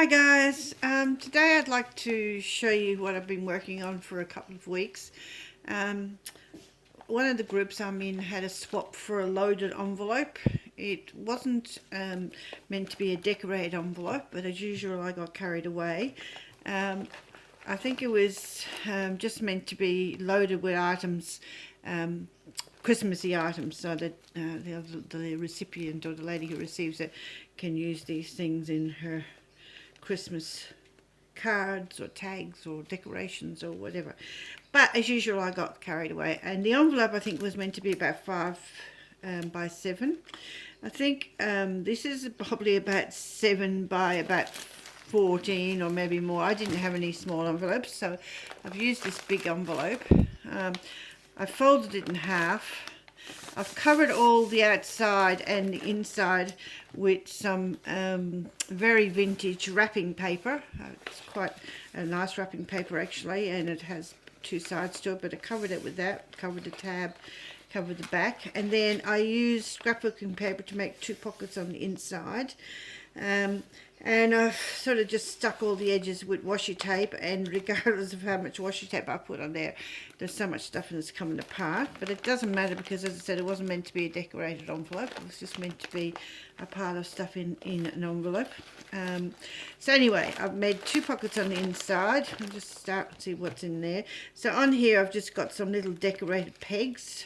Hi guys, today I'd like to show you what I've been working on for a couple of weeks. Um, One of the groups I'm in had a swap for a loaded envelope. It wasn't meant to be a decorated envelope, but as usual I got carried away. Um, I think it was just meant to be loaded with items, Christmassy items, so that the recipient or the lady who receives it can use these things in her Christmas cards or tags or decorations or whatever. But as usual, I got carried away, and the envelope I think was meant to be about 5 by 7. I think this is probably about 7 by about 14 or maybe more. I didn't have any small envelopes, so I've used this big envelope. I folded it in half. I've covered all the outside and the inside with some very vintage wrapping paper. It's quite a nice wrapping paper actually, and it has two sides to it, but I covered it with that, covered the tab, covered the back, and then I used scrapbooking paper to make 2 pockets on the inside. And I've sort of just stuck all the edges with washi tape, and regardless of how much washi tape I put on there, there's so much stuff and it's coming apart. But it doesn't matter because, as I said, it wasn't meant to be a decorated envelope. It was just meant to be a pile of stuff in an envelope. So anyway, I've made 2 pockets on the inside. I'll just start to see what's in there. So on here I've just got some little decorated pegs.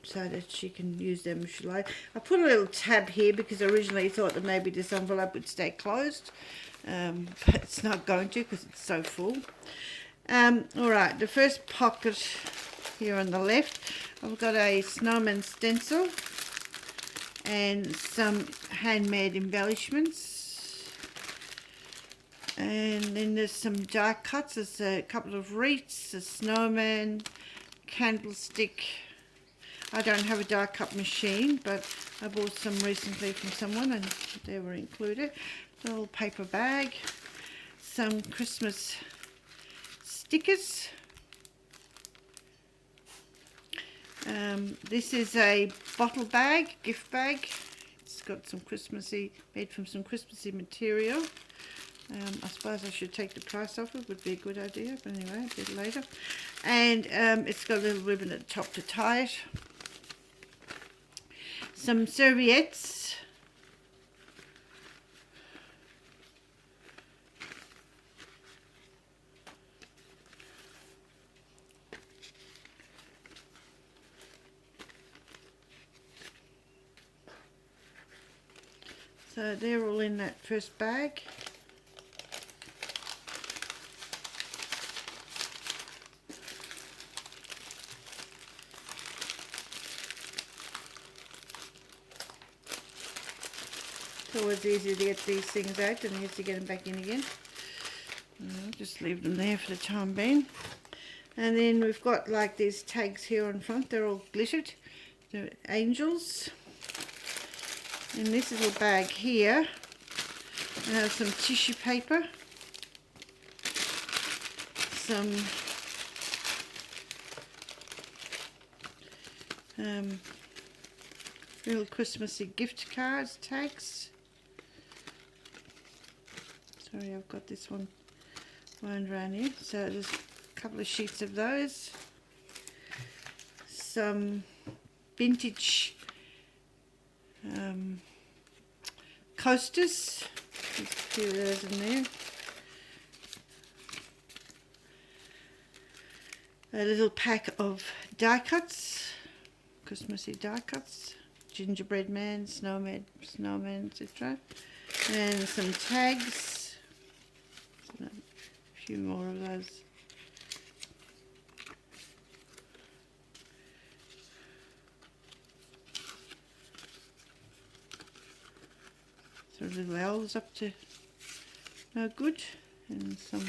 So that she can use them if she likes. I put a little tab here because I originally thought that maybe this envelope would stay closed, but it's not going to because it's so full. Alright, the first pocket here on the left, I've got a snowman stencil and some handmade embellishments, and then there's some die cuts. There's a couple of wreaths, a snowman, candlestick. I don't have a die cut machine, but I bought some recently from someone and they were included. A little paper bag, some Christmas stickers. This is a bottle bag, gift bag. It's got some Christmassy, made from some Christmassy material. I suppose I should take the price off it, would be a good idea, but anyway, a bit later. And it's got a little ribbon at the top to tie it. Some serviettes. So they're all in that first bag. It's always easier to get these things out than it is to get them back in again. I'll just leave them there for the time being. And then we've got like these tags here on front. They're all glittered. They're angels. In this little bag here, I have some tissue paper, some little Christmassy gift cards, tags. Sorry, I've got this one wound around here. So there's a couple of sheets of those. Some vintage coasters. There's a few of those in there. A little pack of die cuts, Christmassy die cuts, gingerbread man, snowman, etc. And some tags. A few more of those. So little elves up to no good, and some.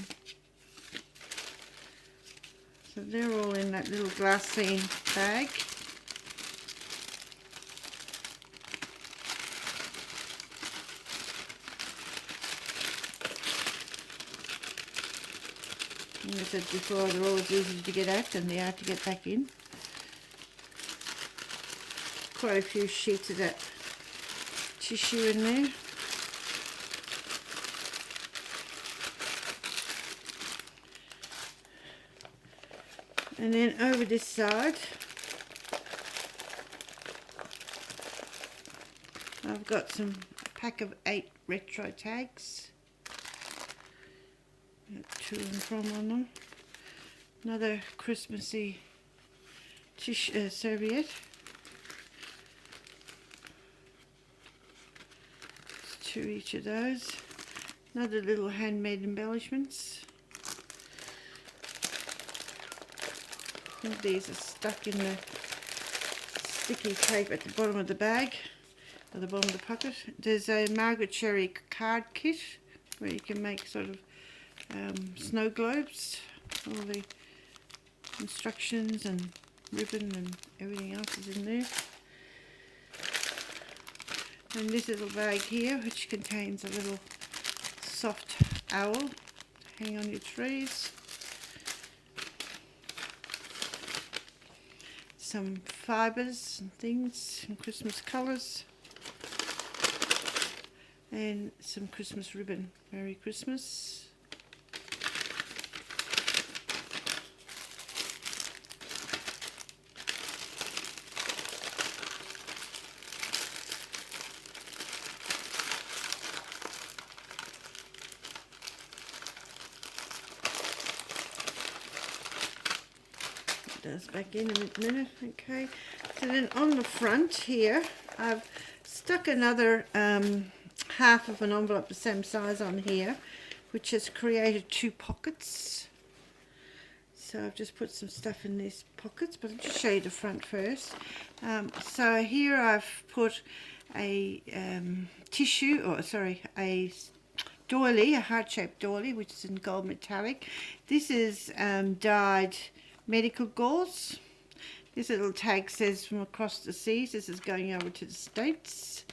So they're all in that little glassine bag. As I said before, they're always easy to get out and they are to get back in. Quite a few sheets of that tissue in there. And then over this side, I've got a pack of 8 retro tags. Got to and from on them. Another Christmassy serviette. 2 each of those. Another little handmade embellishments. I think these are stuck in the sticky tape at the bottom of the bag, or the bottom of the pocket. There's a Margaret Cherry card kit where you can make sort of snow globes. All the instructions and ribbon and everything else is in there. And this little bag here, which contains a little soft owl to hang on your trees. Some fibres and things in Christmas colours. And some Christmas ribbon. Merry Christmas. Those back in a minute. Okay, so then on the front here I've stuck another half of an envelope the same size on here, which has created 2 pockets. So I've just put some stuff in these pockets, but I'll just show you the front first. So here I've put a a doily, a heart-shaped doily, which is in gold metallic. This is dyed medical gauze. This little tag says from across the seas. This is going over to the States.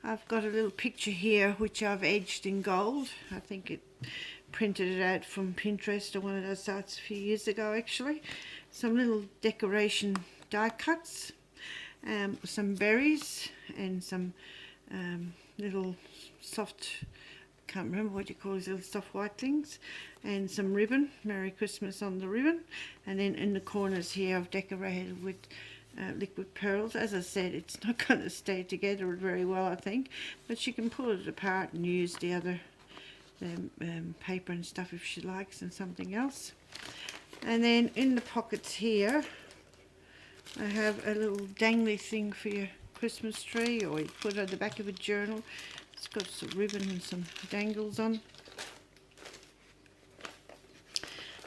I've got a little picture here which I've edged in gold. I think it printed it out from Pinterest or one of those sites a few years ago actually. Some little decoration die cuts, some berries and some little soft, can't remember what you call these little soft white things, and some ribbon, Merry Christmas on the ribbon. And then in the corners here I've decorated with liquid pearls. As I said, it's not going to stay together very well I think, but you can pull it apart and use the other paper and stuff if she likes, and something else. And then in the pockets here I have a little dangly thing for your Christmas tree, or you put it at the back of a journal. It's got some ribbon and some dangles on.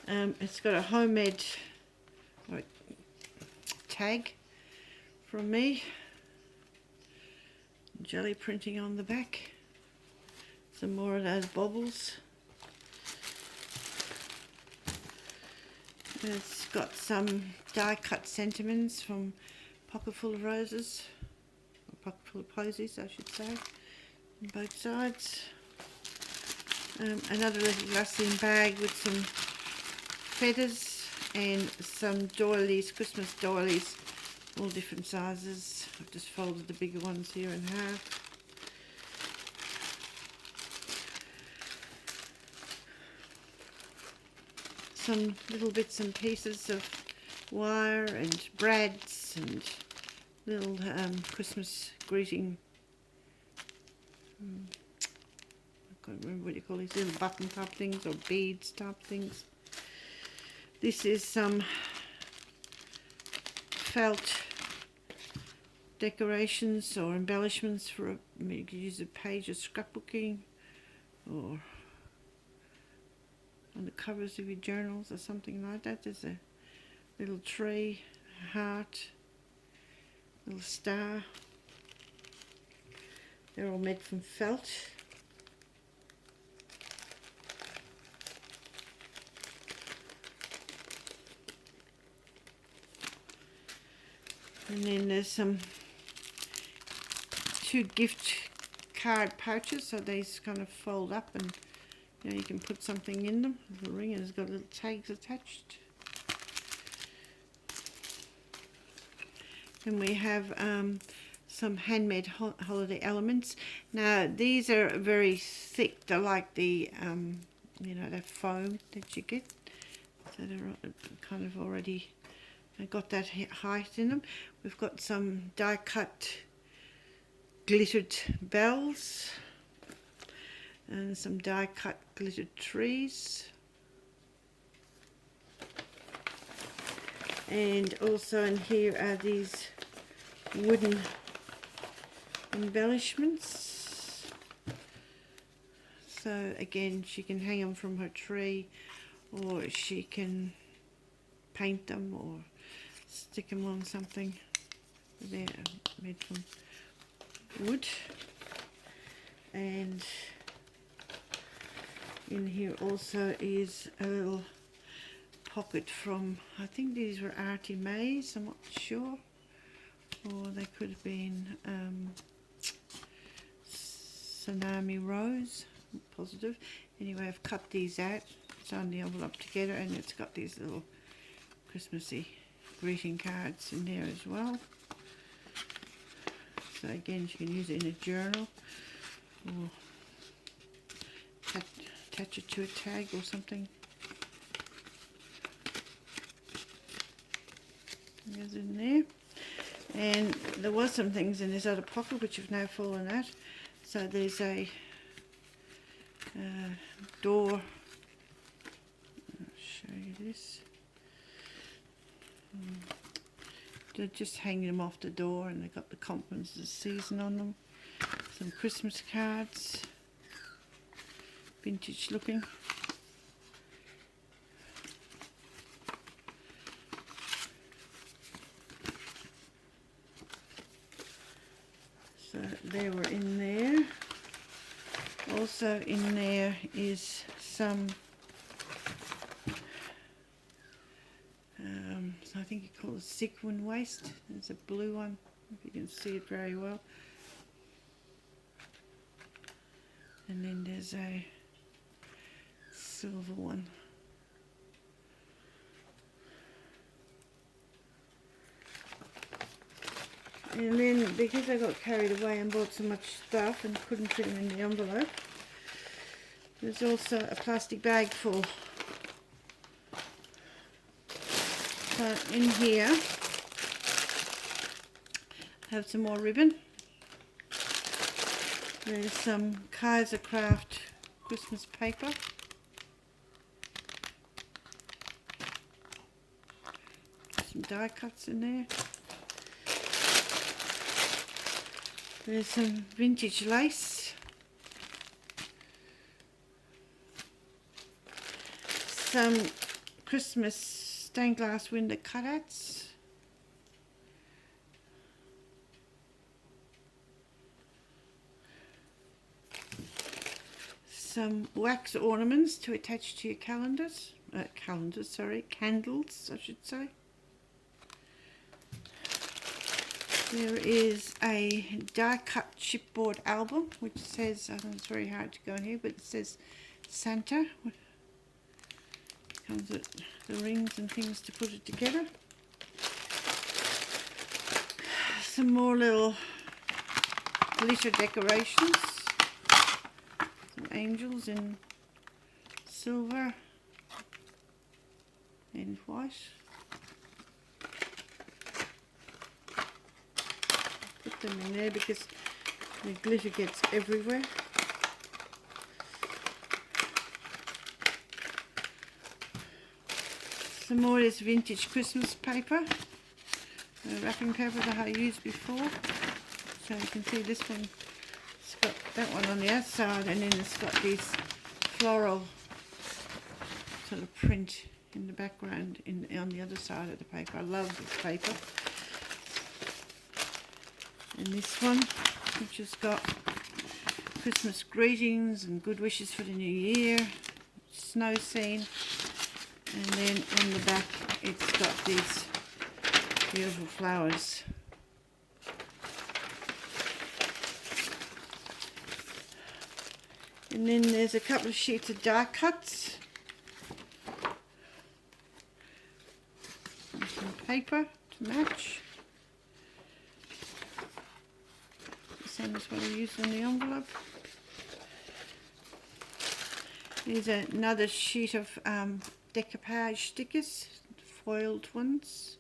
It's got a homemade tag from me. Jelly printing on the back. Some more of those baubles. It's got some die cut sentiments from Pocket Full of Roses, or Pocket Full of Posies I should say, on both sides. Another little glassine bag with some feathers and some doilies, Christmas doilies, all different sizes. I've just folded the bigger ones here in half. Some little bits and pieces of wire and brads and little Christmas greeting. I can't remember what you call these little button type things or beads type things. This is some felt decorations or embellishments for you could use a page of scrapbooking or on the covers of your journals or something like that. There's a little tree, a heart, a little star. They're all made from felt. And then there's some 2 gift card pouches, so these kind of fold up and you can put something in them. The ring has got little tags attached. And we have some handmade holiday elements. Now these are very thick. They're like the the foam that you get. So they're kind of already got that height in them. We've got some die cut glittered bells and some die cut glittered trees. And also in here are these wooden embellishments. So again, she can hang them from her tree, or she can paint them or stick them on something. They're made from wood. And in here also is a little pocket from, I think these were Artie Mays, I'm not sure, or they could have been Tsunami Rose, I'm positive. Anyway, I've cut these out, sewn the envelope together, and it's got these little Christmassy greeting cards in there as well. So again, you can use it in a journal or attach it to a tag or something. Goes in there. And there was some things in this other pocket which have now fallen out. So there's a door. I'll show you this. They're just hanging them off the door, and they've got the compliments of the season on them. Some Christmas cards, vintage looking. So they were in there. Also in there is some, so I think you call it sequin waist. There's a blue one, if you can see it very well. And then there's a silver one. And then, because I got carried away and bought so much stuff and couldn't fit them in the envelope, there's also a plastic bag full. So in here, I have some more ribbon. There's some Kaiser Craft Christmas paper. Some die cuts in there. There's some vintage lace. Some Christmas stained glass window cutouts. Some wax ornaments to attach to your candles, I should say. There is a die cut chipboard album which says, I know it's very hard to go in here, but it says Santa. Comes with the rings and things to put it together. Some more little glitter decorations. Some angels in silver and white. Put them in there because the glitter gets everywhere. Some more of this vintage Christmas paper, wrapping paper that I used before. So you can see this one, it's got that one on the outside, and then it's got these floral sort of print in the background on the other side of the paper. I love this paper. And this one, which has got Christmas greetings and good wishes for the new year, snow scene, and then on the back it's got these beautiful flowers. And then there's a couple of sheets of die cuts, and some paper to match. Same as what I used in the envelope. Here's another sheet of decoupage stickers, foiled ones.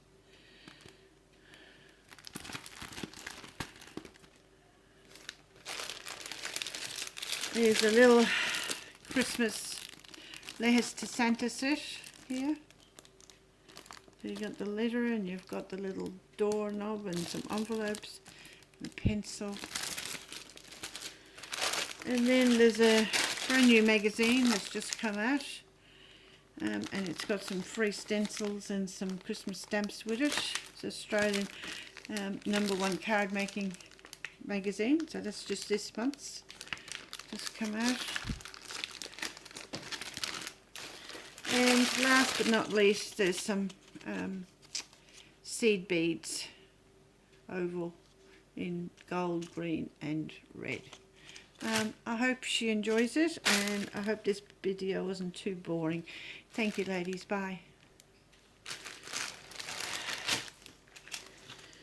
There's a little Christmas letters to Santa set here. So you've got the letter and you've got the little doorknob and some envelopes and a pencil. And then there's a brand new magazine that's just come out. And it's got some free stencils and some Christmas stamps with it. It's Australian #1 card making magazine. So that's just this month's. Just come out. And last but not least, there's some seed beads, oval in gold, green and red. I hope she enjoys it, and I hope this video wasn't too boring. Thank you, ladies. Bye.